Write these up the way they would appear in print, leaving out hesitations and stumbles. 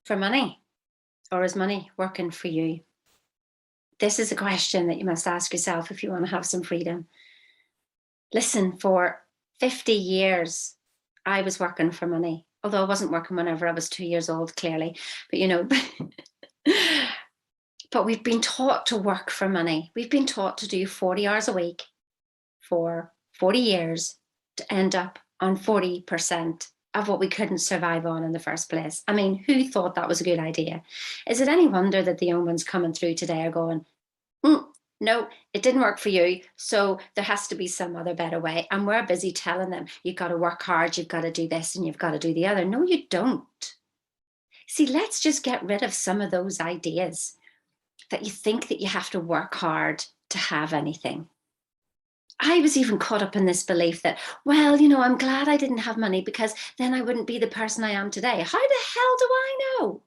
for money, or is money working for you? This is a question that you must ask yourself if you want to have some freedom. Listen, for 50 years, I was working for money, although I wasn't working whenever I was 2 years old, clearly. But, but we've been taught to work for money. We've been taught to do 40 hours a week for 40 years to end up on 40% of what we couldn't survive on in the first place. I mean, who thought that was a good idea? Is it any wonder that the young ones coming through today are going, no, it didn't work for you. So there has to be some other better way. And we're busy telling them, you've got to work hard, you've got to do this and you've got to do the other. No, you don't. See, let's just get rid of some of those ideas that you think that you have to work hard to have anything. I was even caught up in this belief that, well, I'm glad I didn't have money because then I wouldn't be the person I am today. How the hell do I know?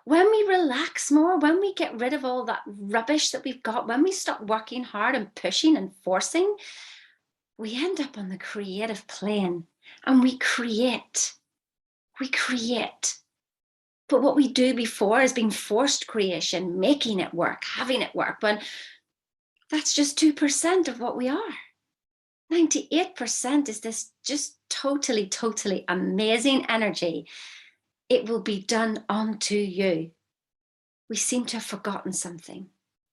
When we relax more, when we get rid of all that rubbish that we've got, when we stop working hard and pushing and forcing, we end up on the creative plane and we create. We create. But what we do before is being forced creation, making it work, having it work, when that's just 2% of what we are. 98% is this just totally, totally amazing energy. It will be done unto you. We seem to have forgotten something.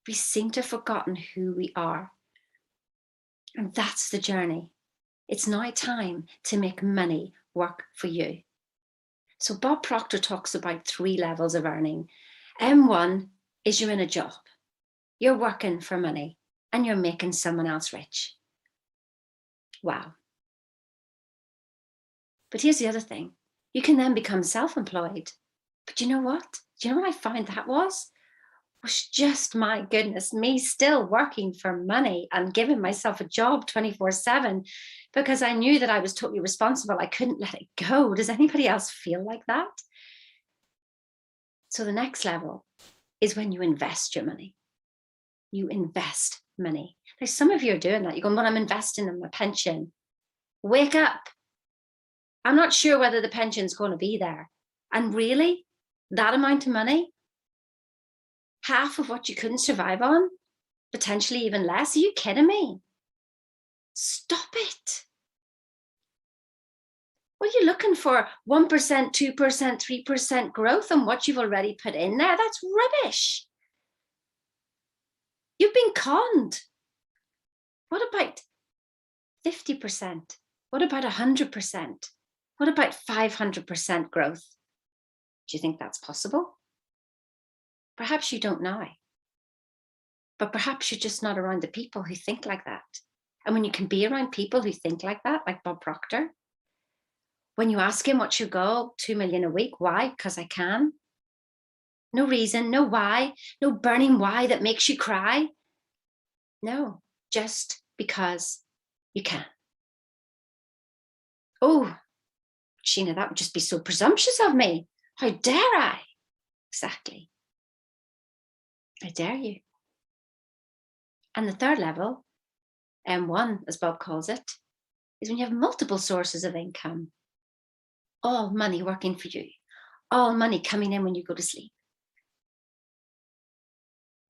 We seem to have forgotten who we are. And that's the journey. It's now time to make money work for you. So Bob Proctor talks about 3 levels of earning. M1 is you're in a job. You're working for money and you're making someone else rich. Wow. But here's the other thing. You can then become self-employed. But you know what? Do you know what I found that was just, my goodness, me still working for money and giving myself a job 24/7 because I knew that I was totally responsible. I couldn't let it go. Does anybody else feel like that? So the next level is when you invest your money. You invest money. Now, some of you are doing that. You're going, well, I'm investing in my pension. Wake up. I'm not sure whether the pension's going to be there. And really, that amount of money, half of what you couldn't survive on, potentially even less. Are you kidding me? Stop it. What are you looking for? 1%, 2%, 3% growth on what you've already put in there? That's rubbish. You've been conned. What about 50%? What about 100%? What about 500% growth? Do you think that's possible? Perhaps you don't now. But perhaps you're just not around the people who think like that. And when you can be around people who think like that, like Bob Proctor, when you ask him, what's your goal? 2 million a week. Why? Because I can. No reason, no why, no burning why that makes you cry. No, just because you can. Oh, Sheena, that would just be so presumptuous of me. How dare I? Exactly. I dare you. And the third level, M1, as Bob calls it, is when you have multiple sources of income. All money working for you. All money coming in when you go to sleep.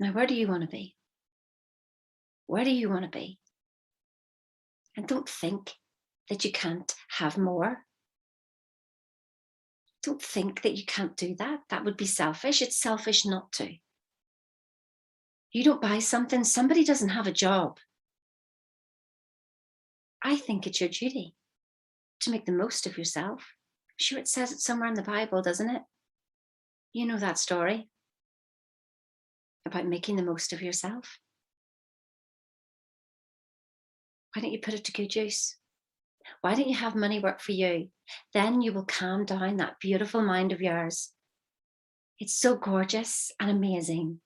Now, where do you want to be? Where do you want to be? And don't think that you can't have more. Don't think that you can't do that. That would be selfish. It's selfish not to. You don't buy something, somebody doesn't have a job. I think it's your duty to make the most of yourself. Sure, it says it somewhere in the Bible, doesn't it? You know that story about making the most of yourself. Why don't you put it to good use? Why don't you have money work for you? Then you will calm down that beautiful mind of yours. It's so gorgeous and amazing.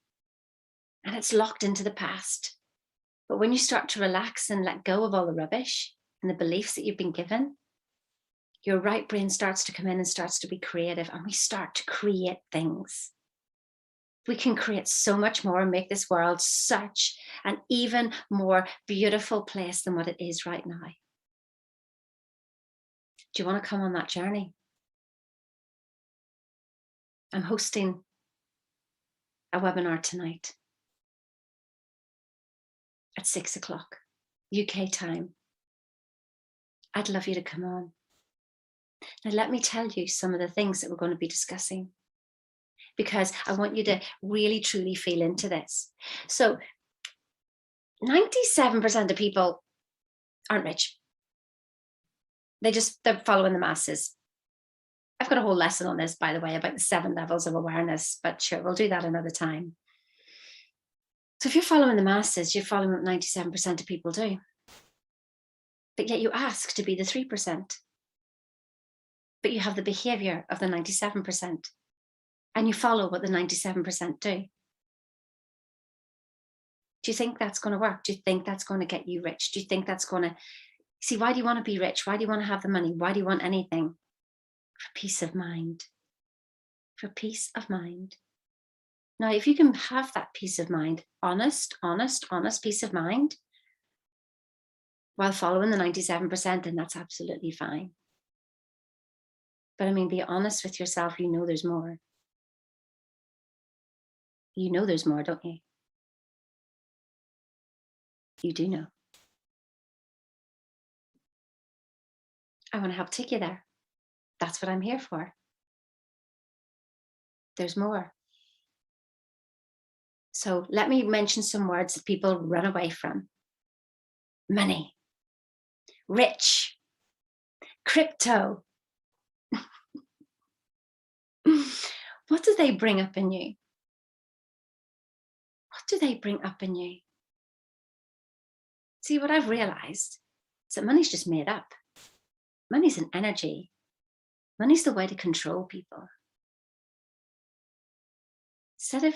And it's locked into the past. But when you start to relax and let go of all the rubbish and the beliefs that you've been given, your right brain starts to come in and starts to be creative, and we start to create things. We can create so much more and make this world such an even more beautiful place than what it is right now. Do you want to come on that journey? I'm hosting a webinar tonight at 6 o'clock UK time. I'd love you to come on. Now, let me tell you some of the things that we're going to be discussing, because I want you to really, truly feel into this. So 97% of people aren't rich. They're following the masses. I've got a whole lesson on this, by the way, about the 7 levels of awareness, but sure, we'll do that another time. So if you're following the masses, you're following what 97% of people do. But yet you ask to be the 3%. But you have the behavior of the 97%. And you follow what the 97% do. Do you think that's going to work? Do you think that's going to get you rich? Do you think that's going to... See, why do you want to be rich? Why do you want to have the money? Why do you want anything? For peace of mind. For peace of mind. Now, if you can have that peace of mind, honest peace of mind, while following the 97%, then that's absolutely fine. But I mean, be honest with yourself. You know there's more. You know there's more, don't you? You do know. I want to help take you there. That's what I'm here for. There's more. So let me mention some words that people run away from. Money, rich, crypto. What do they bring up in you? What do they bring up in you? See, what I've realized is that money's just made up. Money's an energy. Money's the way to control people. Instead of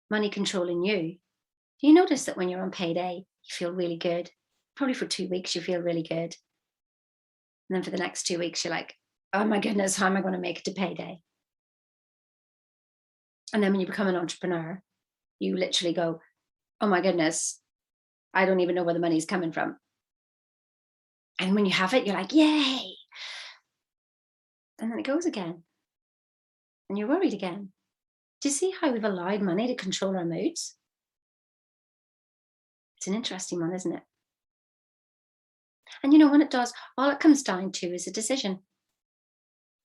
money controlling you, do you notice that when you're on payday, you feel really good? Probably for 2 weeks, you feel really good. And then for the next 2 weeks, you're like, oh my goodness, how am I going to make it to payday? And then when you become an entrepreneur, you literally go, oh my goodness, I don't even know where the money's coming from. And when you have it, you're like, yay. And then it goes again. And you're worried again. Do you see how we've allowed money to control our moods? It's an interesting one, isn't it? And you know, when it does, all it comes down to is a decision.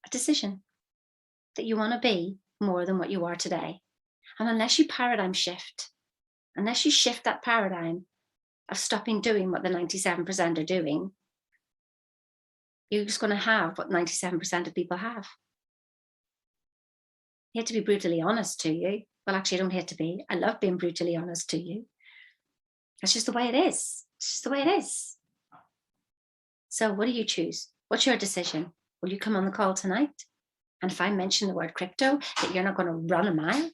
A decision that you want to be more than what you are today. And unless you paradigm shift, unless you shift that paradigm of stopping doing what the 97% are doing, you're just going to have what 97% of people have. I hate to be brutally honest to you. Well, actually, I don't hate to be. I love being brutally honest to you. That's just the way it is. It's just the way it is. So what do you choose? What's your decision? Will you come on the call tonight? And if I mention the word crypto, that you're not going to run a mile,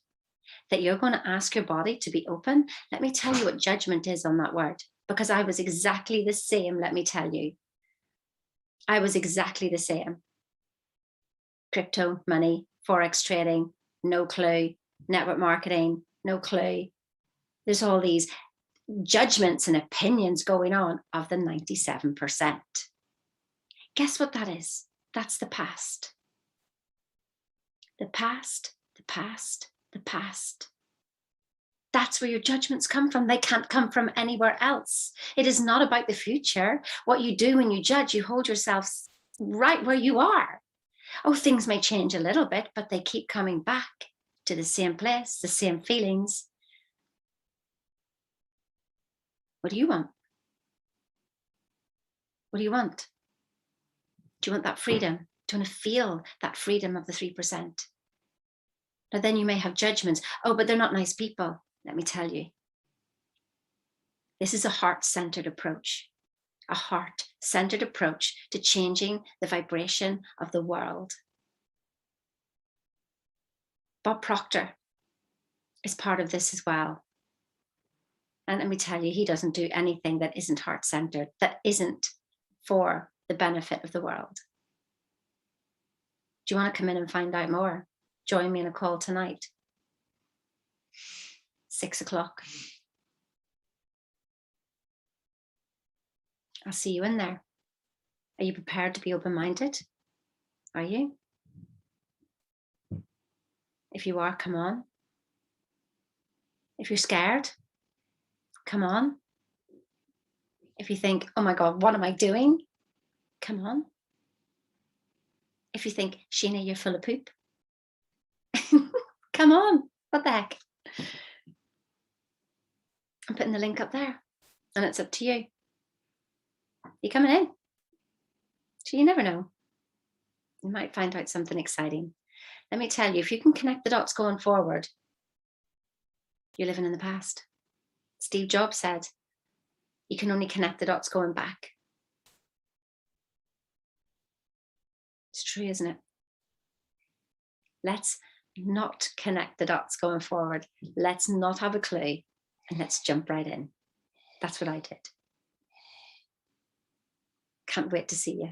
that you're going to ask your body to be open, let me tell you what judgment is on that word. Because I was exactly the same, let me tell you. I was exactly the same. Crypto, money, Forex trading, no clue. Network marketing, no clue. There's all these judgments and opinions going on of the 97%. Guess what that is? That's the past. The past, the past, the past. That's where your judgments come from. They can't come from anywhere else. It is not about the future. What you do when you judge, you hold yourself right where you are. Oh, things may change a little bit, but they keep coming back to the same place, the same feelings. What do you want? What do you want? Do you want that freedom? Do you want to feel that freedom of the 3%? Now, then you may have judgments. Oh, but they're not nice people. Let me tell you. This is a heart-centered approach. A heart-centered approach to changing the vibration of the world. Bob Proctor is part of this as well. And let me tell you, he doesn't do anything that isn't heart-centered, that isn't for the benefit of the world. Do you want to come in and find out more? Join me in a call tonight. 6 o'clock. I'll see you in there. Are you prepared to be open-minded? Are you? If If you are, come on. If you're scared, come on. If you think, oh my God, what am I doing? Come on. If you think, Sheena, you're full of poop, come on. What the heck? I'm putting the link up there and it's up to you. You coming in? So you never know. You might find out something exciting. Let me tell you, if you can connect the dots going forward, you're living in the past. Steve Jobs said, you can only connect the dots going back. It's true, isn't it? Let's not connect the dots going forward. Let's not have a clue and let's jump right in. That's what I did. Can't wait to see you.